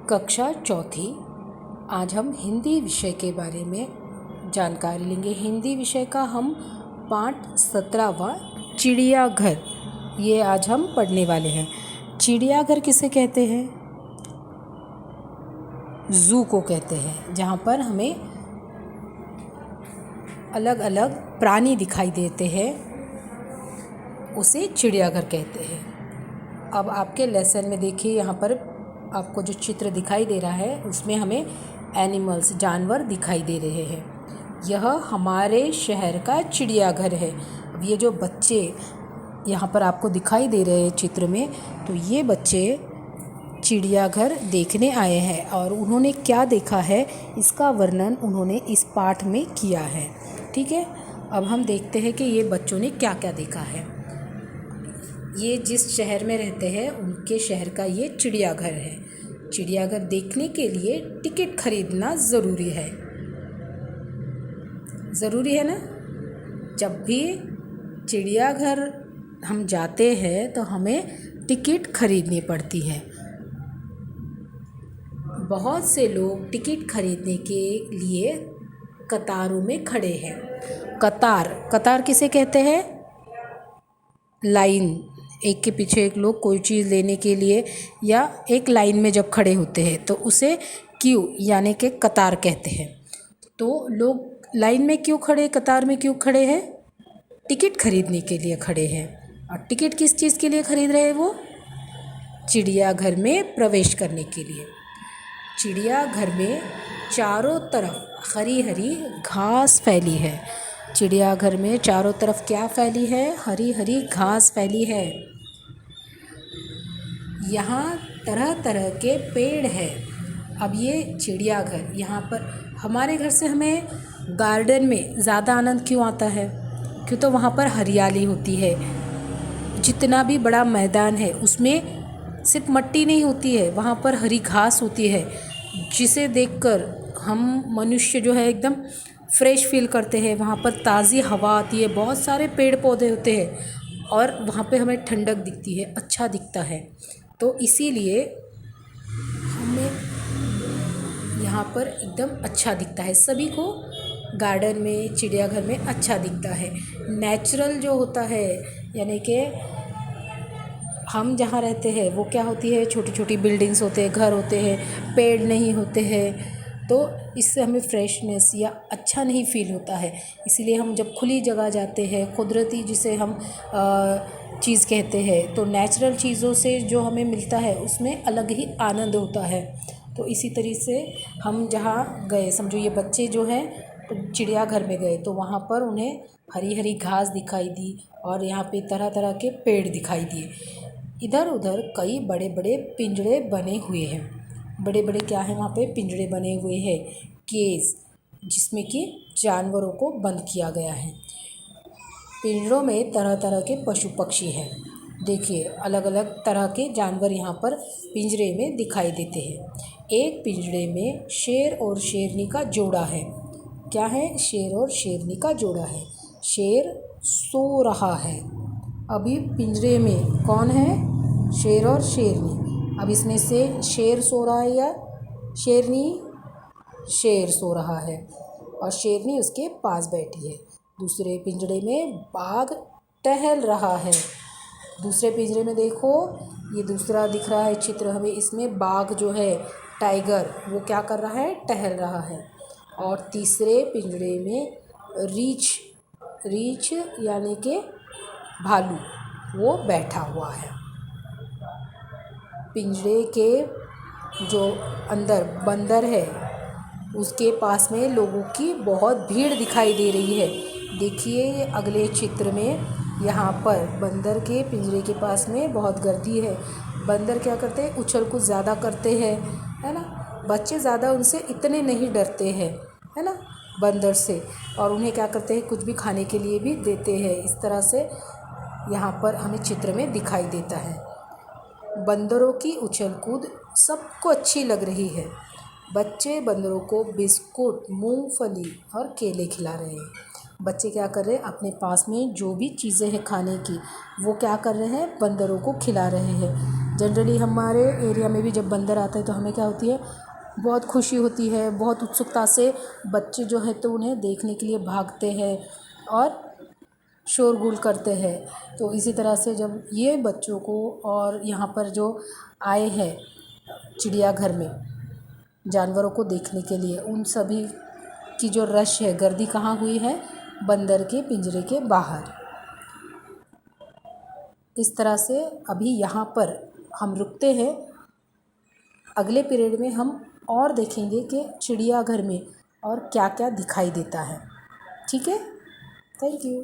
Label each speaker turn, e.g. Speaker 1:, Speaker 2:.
Speaker 1: कक्षा चौथी। आज हम हिंदी विषय के बारे में जानकारी लेंगे। हिंदी विषय का हम पाठ 17वां चिड़ियाघर ये आज हम पढ़ने वाले हैं। चिड़ियाघर किसे कहते हैं? ज़ू को कहते हैं, जहाँ पर हमें अलग अलग प्राणी दिखाई देते हैं, उसे चिड़ियाघर कहते हैं। अब आपके लेसन में देखिए, यहाँ पर आपको जो चित्र दिखाई दे रहा है उसमें हमें एनिमल्स जानवर दिखाई दे रहे हैं। यह हमारे शहर का चिड़ियाघर है। अब ये जो बच्चे यहाँ पर आपको दिखाई दे रहे हैं चित्र में, तो ये बच्चे चिड़ियाघर देखने आए हैं और उन्होंने क्या देखा है इसका वर्णन उन्होंने इस पाठ में किया है। ठीक है, अब हम देखते हैं कि ये बच्चों ने क्या क्या देखा है। ये जिस शहर में रहते हैं उनके शहर का ये चिड़ियाघर है। चिड़ियाघर देखने के लिए टिकट खरीदना ज़रूरी है। ज़रूरी है ना? जब भी चिड़ियाघर हम जाते हैं तो हमें टिकट खरीदनी पड़ती है। बहुत से लोग टिकट खरीदने के लिए कतारों में खड़े हैं। कतार किसे कहते हैं? लाइन, एक के पीछे एक लोग कोई चीज़ लेने के लिए या एक लाइन में जब खड़े होते हैं तो उसे क्यू यानी कि कतार कहते हैं। तो लोग लाइन में क्यों खड़े, कतार में क्यों खड़े हैं? टिकट खरीदने के लिए खड़े हैं। और टिकट किस चीज़ के लिए खरीद रहे हैं वो? चिड़ियाघर में प्रवेश करने के लिए। चिड़ियाघर में चारों तरफ हरी हरी घास फैली है। चिड़ियाघर में चारों तरफ क्या फैली है? हरी हरी घास फैली है। यहाँ तरह तरह के पेड़ है। अब ये चिड़ियाघर, यहाँ पर हमारे घर से हमें गार्डन में ज़्यादा आनंद क्यों आता है? क्यों तो वहाँ पर हरियाली होती है। जितना भी बड़ा मैदान है उसमें सिर्फ मिट्टी नहीं होती है, वहाँ पर हरी घास होती है, जिसे देखकर हम मनुष्य जो है एकदम फ्रेश फील करते हैं। वहाँ पर ताज़ी हवा आती है, बहुत सारे पेड़ पौधे होते हैं और वहाँ पे हमें ठंडक दिखती है, अच्छा दिखता है। तो इसीलिए हमें यहाँ पर एकदम अच्छा दिखता है। सभी को गार्डन में, चिड़ियाघर में अच्छा दिखता है। नेचुरल जो होता है, यानी कि हम जहाँ रहते हैं वो क्या होती है, छोटी छोटी बिल्डिंग्स होते हैं, घर होते हैं, पेड़ नहीं होते हैं, तो इससे हमें फ्रेशनेस या अच्छा नहीं फील होता है। इसीलिए हम जब खुली जगह जाते हैं, कुदरती जिसे हम चीज़ कहते हैं, तो नेचुरल चीज़ों से जो हमें मिलता है उसमें अलग ही आनंद होता है। तो इसी तरीके से हम जहाँ गए, समझो ये बच्चे जो हैं तो चिड़ियाघर में गए तो वहाँ पर उन्हें हरी हरी घास दिखाई दी और यहाँ पे तरह तरह के पेड़ दिखाई दिए। इधर उधर कई बड़े बड़े पिंजरे बने हुए हैं। बड़े बड़े क्या है वहाँ पे? पिंजरे बने हुए हैं, केज, जिसमें कि जानवरों को बंद किया गया है। पिंजरों में तरह तरह के पशु पक्षी हैं। देखिए, अलग अलग तरह के जानवर यहाँ पर पिंजरे में दिखाई देते हैं। एक पिंजरे में शेर और शेरनी का जोड़ा है। क्या है? शेर और शेरनी का जोड़ा है। शेर सो रहा है। अभी पिंजरे में कौन है? शेर और शेरनी। अब इसमें से शेर सो रहा है या शेरनी? शेर सो रहा है और शेरनी उसके पास बैठी है। दूसरे पिंजरे में बाघ टहल रहा है। दूसरे पिंजरे में देखो, ये दूसरा दिख रहा है चित्र हमें, इसमें बाघ जो है, टाइगर, वो क्या कर रहा है? टहल रहा है। और तीसरे पिंजरे में रीछ यानी कि भालू, वो बैठा हुआ है। पिंजरे के जो अंदर बंदर है उसके पास में लोगों की बहुत भीड़ दिखाई दे रही है। देखिए अगले चित्र में, यहाँ पर बंदर के पिंजरे के पास में बहुत गर्दी है। बंदर क्या करते हैं? उछल कूद ज़्यादा करते हैं, है ना? बच्चे ज़्यादा उनसे इतने नहीं डरते हैं, है ना, बंदर से, और उन्हें क्या करते हैं? कुछ भी खाने के लिए भी देते हैं। इस तरह से यहाँ पर हमें चित्र में दिखाई देता है। बंदरों की उछल कूद सबको अच्छी लग रही है। बच्चे बंदरों को बिस्कुट, मूंगफली और केले खिला रहे हैं। बच्चे क्या कर रहे हैं? अपने पास में जो भी चीज़ें हैं खाने की, वो क्या कर रहे हैं? बंदरों को खिला रहे हैं। जनरली हमारे एरिया में भी जब बंदर आता है तो हमें क्या होती है, बहुत खुशी होती है, बहुत उत्सुकता से बच्चे जो है तो उन्हें देखने के लिए भागते हैं और शोरगुल करते हैं। तो इसी तरह से जब ये बच्चों को और यहाँ पर जो आए हैं चिड़ियाघर में जानवरों को देखने के लिए, उन सभी की जो रश है, गर्दी कहाँ हुई है, बंदर के पिंजरे के बाहर। इस तरह से अभी यहाँ पर हम रुकते हैं। अगले पीरियड में हम और देखेंगे कि चिड़ियाघर में और क्या क्या दिखाई देता है। ठीक है, थैंक यू।